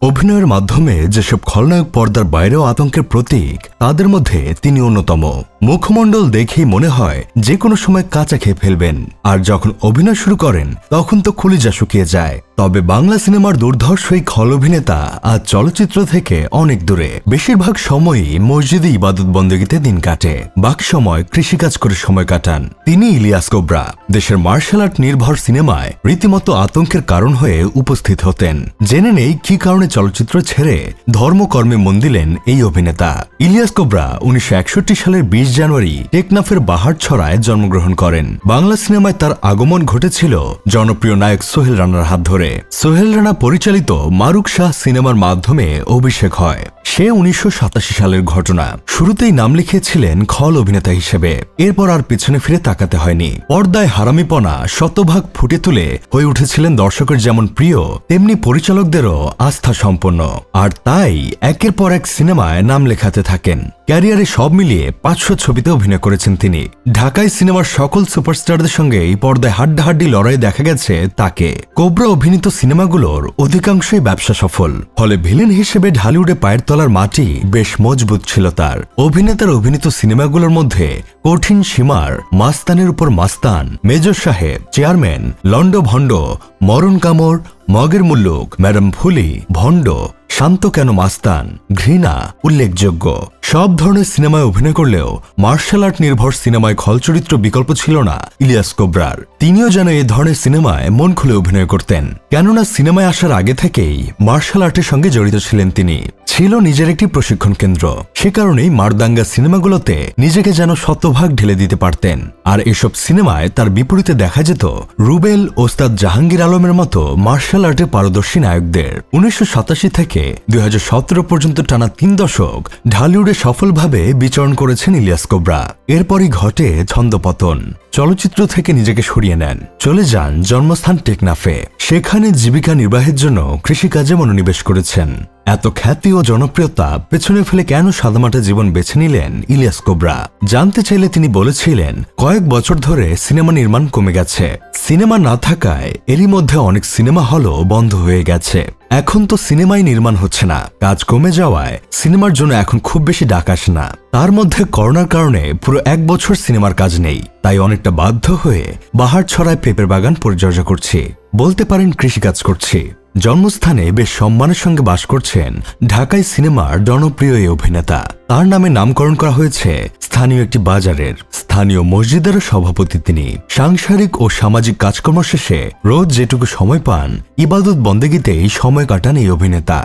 অভিনয়ের মাধ্যমে যেসব খলনায়ক পর্দার বাইরেও আতঙ্কের প্রতীক, তাদের মধ্যে তিনি অন্যতম। মুখমণ্ডল দেখেই মনে হয় যে কোনো সময় কাঁচা খেয়ে ফেলবেন, আর যখন অভিনয় শুরু করেন তখন তো কলিজা শুকিয়ে যায়। তবে বাংলা সিনেমার দুর্ধর্ষ এই খল অভিনেতা আজ চলচ্চিত্র থেকে অনেক দূরে। বেশিরভাগ সময়ই মসজিদে ইবাদত বন্দেগীতে দিন কাটে, বাকি সময় কৃষিকাজ করে সময় কাটান। তিনি ইলিয়াস কোবরা দেশের মার্শাল আর্ট নির্ভর সিনেমায় রীতিমতো আতঙ্কের কারণ হয়ে উপস্থিত হতেন। জেনে নেই কি কারণে চলচ্চিত্র ছেড়ে ধর্মকর্মে মন দিলেন এই অভিনেতা। ইলিয়াস কোবরা 1961 সালের 20 জানুয়ারি টেকনাফের বাহারছড়ায় জন্মগ্রহণ করেন। বাংলা সিনেমায় তার আগমন ঘটেছিল জনপ্রিয় নায়ক সোহেল রানার হাত ধরে। সোহেল রানা পরিচালিত মারুক শাহ সিনেমার মাধ্যমে অভিষেক হয়। সে 1987 সালের ঘটনা। শুরুতেই নাম লিখিয়েছিলেন খল অভিনেতা হিসেবে, এরপর আর পিছনে ফিরে তাকাতে হয়নি। পর্দায় হারামিপনা শতভাগ ফুটে তুলে হয়ে উঠেছিলেন দর্শকের যেমন প্রিয়, তেমনি পরিচালকদেরও আস্থা সম্পন্ন। আর তাই একের পর এক সিনেমায় নাম লেখাতে থাকেন। ক্যারিয়ারে সব মিলিয়ে 500 ছবিতে অভিনয় করেছেন তিনি। ঢাকায় সিনেমার সকল সুপারস্টারদের সঙ্গে এই পর্দায় হাড্ডাহাড্ডি লড়াই দেখা গেছে তাকে। কোবরা অভিনীত সিনেমাগুলোর অধিকাংশই ব্যবসা সফল, ফলে ভিলেন হিসেবে ঢালিউডে পায়ের তলার মাটি বেশ মজবুত ছিল তার। অভিনেতার অভিনীত সিনেমাগুলোর মধ্যে কঠিন সীমার, মাস্তানের উপর মাস্তান, মেজর সাহেব, চেয়ারম্যান, লন্ড ভণ্ড, মরণ কামড়, মগের মুল্লুক, ম্যাডাম ফুলি, ভণ্ড, শান্ত কেন মাস্তান, ঘৃণা উল্লেখযোগ্য। সব ধরনের সিনেমায় অভিনয় করলেও মার্শাল আর্ট নির্ভর সিনেমায় খল চরিত্র বিকল্প ছিল না ইলিয়াস কোবরার। তিনিও যেন এ ধরনের সিনেমায় মন খুলে অভিনয় করতেন, কেননা সিনেমায় আসার আগে থেকেই মার্শাল আর্টের সঙ্গে জড়িত ছিলেন তিনি। ছিল নিজের একটি প্রশিক্ষণ কেন্দ্র, সে কারণেই মারদাঙ্গা সিনেমাগুলোতে নিজেকে যেন শতভাগ ঢেলে দিতে পারতেন। আর এসব সিনেমায় তার বিপরীতে দেখা যেত রুবেল, ওস্তাদ জাহাঙ্গীর আলমের মতো মার্শাল আর্টে পারদর্শী নায়কদের। 1987 থেকে 2017 পর্যন্ত টানা 3 দশক ঢালিউডে সফলভাবে বিচরণ করেছেন ইলিয়াস কোবরা। এরপরই ঘটে ছন্দপতন। চলচ্চিত্র থেকে নিজেকে সরিয়ে নেন, চলে যান জন্মস্থান টেকনাফে। সেখানে জীবিকা নির্বাহের জন্য কৃষিকাজে মনোনিবেশ করেছেন। এত খ্যাতি ও জনপ্রিয়তা পেছনে ফেলে কেন সাদামাটা জীবন বেছে নিলেন ইলিয়াস কোবরা? জানতে চাইলে তিনি বলেছিলেন, কয়েক বছর ধরে সিনেমা নির্মাণ কমে গেছে। সিনেমা না থাকায় এরই মধ্যে অনেক সিনেমা হলও বন্ধ হয়ে গেছে। এখন তো সিনেমাই নির্মাণ হচ্ছে না, কাজ কমে যাওয়ায় সিনেমার জন্য এখন খুব বেশি ডাক আসে না। তার মধ্যে করোনার কারণে পুরো 1 বছর সিনেমার কাজ নেই, তাই অনেকটা বাধ্য হয়ে বাহারছড়ায় পেঁপের বাগান পরিচর্যা করছি, বলতে পারেন কৃষিকাজ করছি। জন্মস্থানে বেশ সম্মানের সঙ্গে বাস করছেন ঢাকায় সিনেমার জনপ্রিয় এই অভিনেতা। তার নামে নামকরণ করা হয়েছে স্থানীয় একটি বাজারের। স্থানীয় মসজিদেরও সভাপতি তিনি। সাংসারিক ও সামাজিক কাজকর্ম শেষে রোজ যেটুকু সময় পান ইবাদত বন্দেগীতেই সময় কাটান এই অভিনেতা।